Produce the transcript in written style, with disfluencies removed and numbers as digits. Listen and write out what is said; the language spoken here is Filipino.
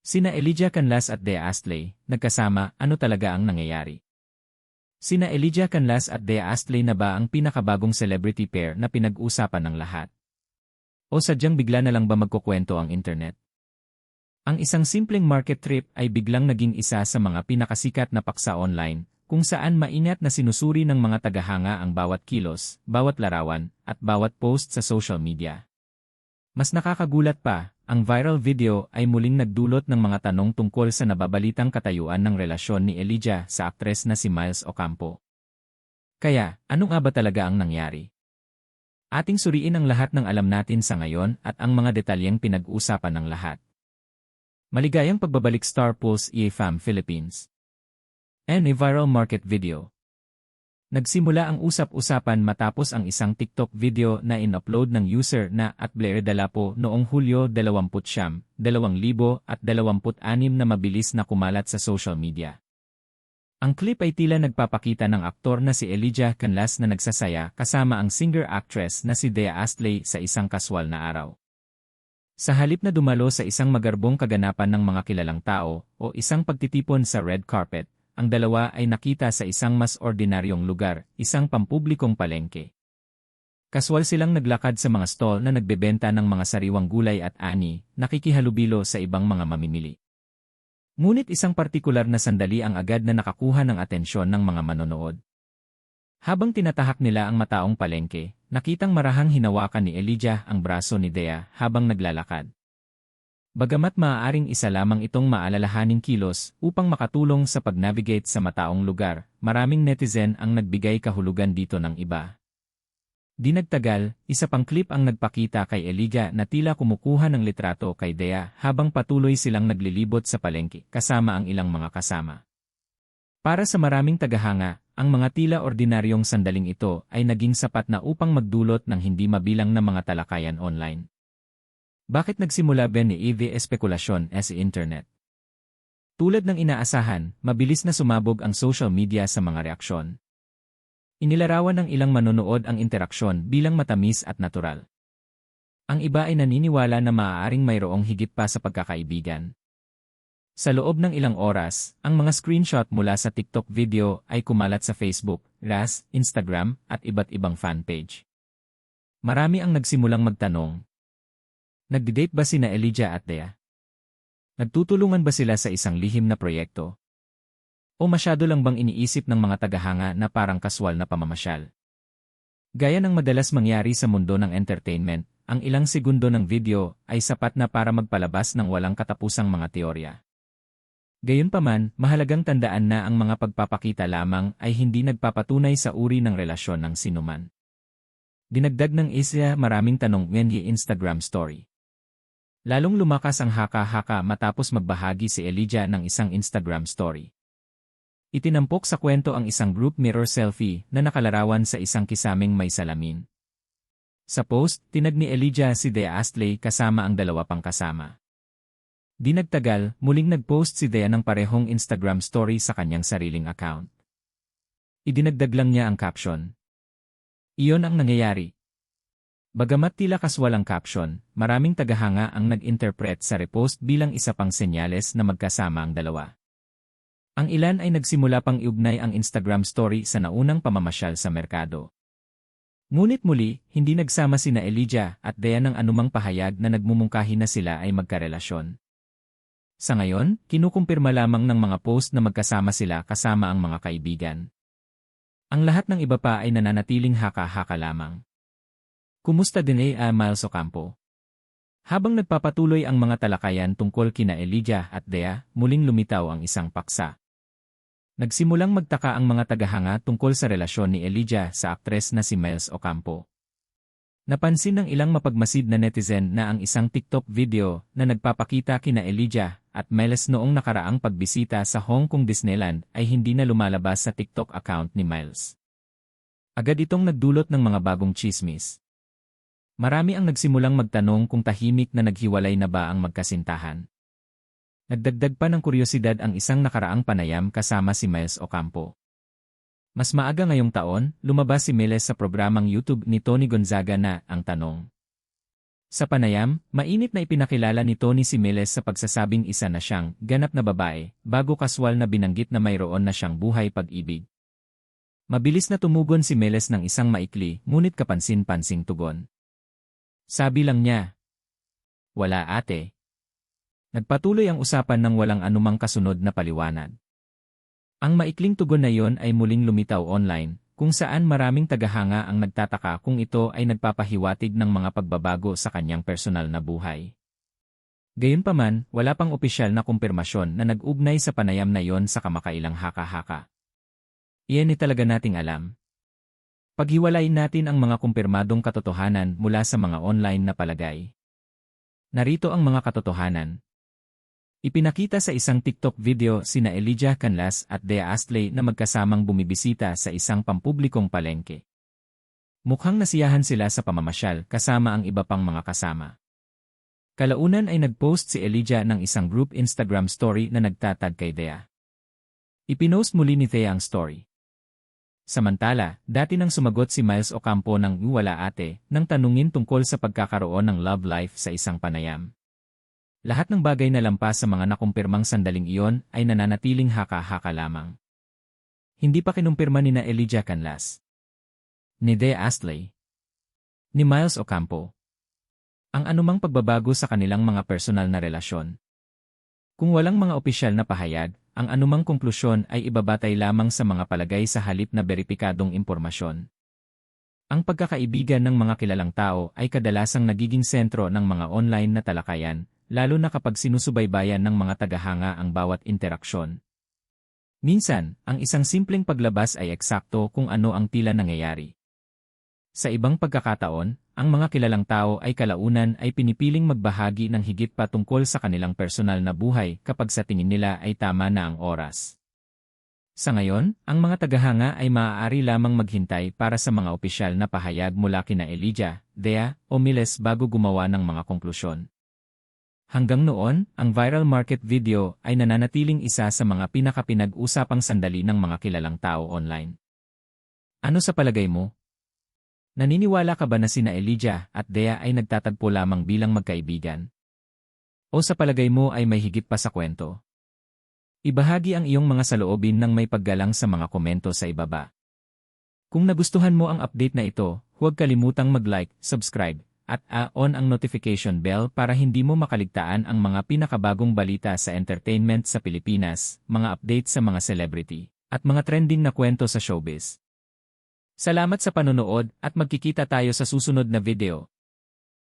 Sina Elijah Canlas at Dea Astley, nagkasama, ano talaga ang nangyayari? Sina Elijah Canlas at Dea Astley na ba ang pinakabagong celebrity pair na pinag-usapan ng lahat? O sadyang bigla na lang ba magkukwento ang internet? Ang isang simpleng market trip ay biglang naging isa sa mga pinakasikat na paksa online, kung saan maingat na sinusuri ng mga tagahanga ang bawat kilos, bawat larawan, at bawat post sa social media. Mas nakakagulat pa, ang viral video ay muling nagdulot ng mga tanong tungkol sa nababalitang katayuan ng relasyon ni Elijah sa aktres na si Miles Ocampo. Kaya, ano nga ba talaga ang nangyari? Ating suriin ang lahat ng alam natin sa ngayon at ang mga detalyeng pinag-uusapan ng lahat. Maligayang pagbabalik Star Pulse EA-FAM Philippines. A viral market video. Nagsimula ang usap-usapan matapos ang isang TikTok video na in-upload ng user na @BlairDalapo noong Hulyo 29, 2026 na mabilis na kumalat sa social media. Ang clip ay tila nagpapakita ng aktor na si Elijah Canlas na nagsasaya kasama ang singer-actress na si Dea Astley sa isang kaswal na araw. Sa halip na dumalo sa isang magarbong kaganapan ng mga kilalang tao o isang pagtitipon sa red carpet, ang dalawa ay nakita sa isang mas ordinaryong lugar, isang pampublikong palengke. Kaswal silang naglakad sa mga stall na nagbebenta ng mga sariwang gulay at ani, nakikihalubilo sa ibang mga mamimili. Ngunit isang partikular na sandali ang agad na nakakuha ng atensyon ng mga manonood. Habang tinatahak nila ang mataong palengke, nakitang marahang hinawakan ni Elijah ang braso ni Dea habang naglalakad. Bagamat maaaring isa lamang itong maalalahaning kilos upang makatulong sa pag-navigate sa mataong lugar, maraming netizen ang nagbigay kahulugan dito ng iba. Di nagtagal, isa pang clip ang nagpakita kay Elijah na tila kumukuha ng litrato kay Dea habang patuloy silang naglilibot sa palengke kasama ang ilang mga kasama. Para sa maraming tagahanga, ang mga tila ordinaryong sandaling ito ay naging sapat na upang magdulot ng hindi mabilang na mga talakayan online. Bakit nagsimula ba ni EV espekulasyon sa internet? Tulad ng inaasahan, mabilis na sumabog ang social media sa mga reaksyon. Inilarawan ng ilang manonood ang interaksyon bilang matamis at natural. Ang iba ay naniniwala na maaaring mayroong higit pa sa pagkakaibigan. Sa loob ng ilang oras, ang mga screenshot mula sa TikTok video ay kumalat sa Facebook, RAS, Instagram, at iba't ibang fanpage. Marami ang nagsimulang magtanong, nagdi-date ba sina Elijah at Dea? Nagtutulungan ba sila sa isang lihim na proyekto? O masyado lang bang iniisip ng mga tagahanga na parang kaswal na pamamasyal? Gaya ng madalas mangyari sa mundo ng entertainment, ang ilang segundo ng video ay sapat na para magpalabas ng walang katapusang mga teorya. Gayunpaman, mahalagang tandaan na ang mga pagpapakita lamang ay hindi nagpapatunay sa uri ng relasyon ng sinuman. Dinagdag ng isa maraming tanong ng Instagram story. Lalong lumakas ang haka-haka matapos magbahagi si Elijah ng isang Instagram story. Itinampok sa kwento ang isang group mirror selfie na nakalarawan sa isang kisaming may salamin. Sa post, tinag ni Elijah si Dea Astley kasama ang dalawa pang kasama. Di nagtagal, muling nagpost si Dea ng parehong Instagram story sa kanyang sariling account. Idinagdag lang niya ang caption. Iyon ang nangyayari. Bagamat tila kaswal ang caption, maraming tagahanga ang nag-interpret sa repost bilang isa pang senyales na magkasama ang dalawa. Ang ilan ay nagsimula pang iugnay ang Instagram story sa naunang pamamasyal sa merkado. Ngunit muli, hindi nagsama sina Elijah at Dea ng anumang pahayag na nagmumungkahi na sila ay magkarelasyon. Sa ngayon, kinukumpirma lamang ng mga post na magkasama sila kasama ang mga kaibigan. Ang lahat ng iba pa ay nananatiling haka-haka lamang. Kumusta din Miles Ocampo? Habang nagpapatuloy ang mga talakayan tungkol kina Elijah at Dea, muling lumitaw ang isang paksa. Nagsimulang magtaka ang mga tagahanga tungkol sa relasyon ni Elijah sa aktres na si Miles Ocampo. Napansin ng ilang mapagmasid na netizen na ang isang TikTok video na nagpapakita kina Elijah at Miles noong nakaraang pagbisita sa Hong Kong Disneyland ay hindi na lumalabas sa TikTok account ni Miles. Agad itong nagdulot ng mga bagong tsismis. Marami ang nagsimulang magtanong kung tahimik na naghiwalay na ba ang magkasintahan. Nagdagdag pa ng kuryosidad ang isang nakaraang panayam kasama si Miles Ocampo. Mas maaga ngayong taon, lumabas si Miles sa programang YouTube ni Tony Gonzaga na ang tanong. Sa panayam, mainit na ipinakilala ni Tony si Miles sa pagsasabing isa na siyang ganap na babae, bago kaswal na binanggit na mayroon na siyang buhay pag-ibig. Mabilis na tumugon si Miles ng isang maikli, ngunit kapansin-pansing tugon. Sabi lang niya, "Wala ate." Nagpatuloy ang usapan ng walang anumang kasunod na paliwanag. Ang maikling tugon na iyon ay muling lumitaw online, kung saan maraming tagahanga ang nagtataka kung ito ay nagpapahiwatig ng mga pagbabago sa kanyang personal na buhay. Gayunpaman, wala pang opisyal na kumpirmasyon na nag-ugnay sa panayam na iyon sa kamakailang haka-haka. Iyan ay talaga nating alam. Paghiwalayin natin ang mga kumpirmadong katotohanan mula sa mga online na palagay. Narito ang mga katotohanan. Ipinakita sa isang TikTok video sina Elijah Canlas at Dhea Astley na magkasamang bumibisita sa isang pampublikong palengke. Mukhang nasiyahan sila sa pamamasyal kasama ang iba pang mga kasama. Kalaunan ay nagpost si Elijah ng isang group Instagram story na nagtatag kay Dhea. Ipinost muli ni Dhea ang story. Samantala, dati nang sumagot si Miles Ocampo ng "Wala ate" nang tanungin tungkol sa pagkakaroon ng love life sa isang panayam. Lahat ng bagay na lampas sa mga nakumpirmang sandaling iyon ay nananatiling haka-haka lamang. Hindi pa kinumpirma ni na Elijah Canlas, ni Dhea Astley, ni Miles Ocampo ang anumang pagbabago sa kanilang mga personal na relasyon. Kung walang mga opisyal na pahayag, ang anumang konklusyon ay ibabatay lamang sa mga palagay sa halip na beripikadong impormasyon. Ang pagkakaibigan ng mga kilalang tao ay kadalasang nagiging sentro ng mga online na talakayan, lalo na kapag sinusubaybayan ng mga tagahanga ang bawat interaksyon. Minsan, ang isang simpleng paglabas ay eksakto kung ano ang tila nangyayari. Sa ibang pagkakataon, ang mga kilalang tao ay kalaunan ay pinipiling magbahagi ng higit pa tungkol sa kanilang personal na buhay kapag sa tingin nila ay tama na ang oras. Sa ngayon, ang mga tagahanga ay maaari lamang maghintay para sa mga opisyal na pahayag mula kina Elijah, Dhea, o Miles bago gumawa ng mga konklusyon. Hanggang noon, ang viral market video ay nananatiling isa sa mga pinakapinag-usapang sandali ng mga kilalang tao online. Ano sa palagay mo? Naniniwala ka ba na sina Elijah at Dhea ay nagtatagpo lamang bilang magkaibigan? O sa palagay mo ay may higit pa sa kwento? Ibahagi ang iyong mga saloobin ng may paggalang sa mga komento sa ibaba. Kung nagustuhan mo ang update na ito, huwag kalimutang mag-like, subscribe, at on ang notification bell para hindi mo makaligtaan ang mga pinakabagong balita sa entertainment sa Pilipinas, mga updates sa mga celebrity, at mga trending na kwento sa showbiz. Salamat sa panonood at magkikita tayo sa susunod na video.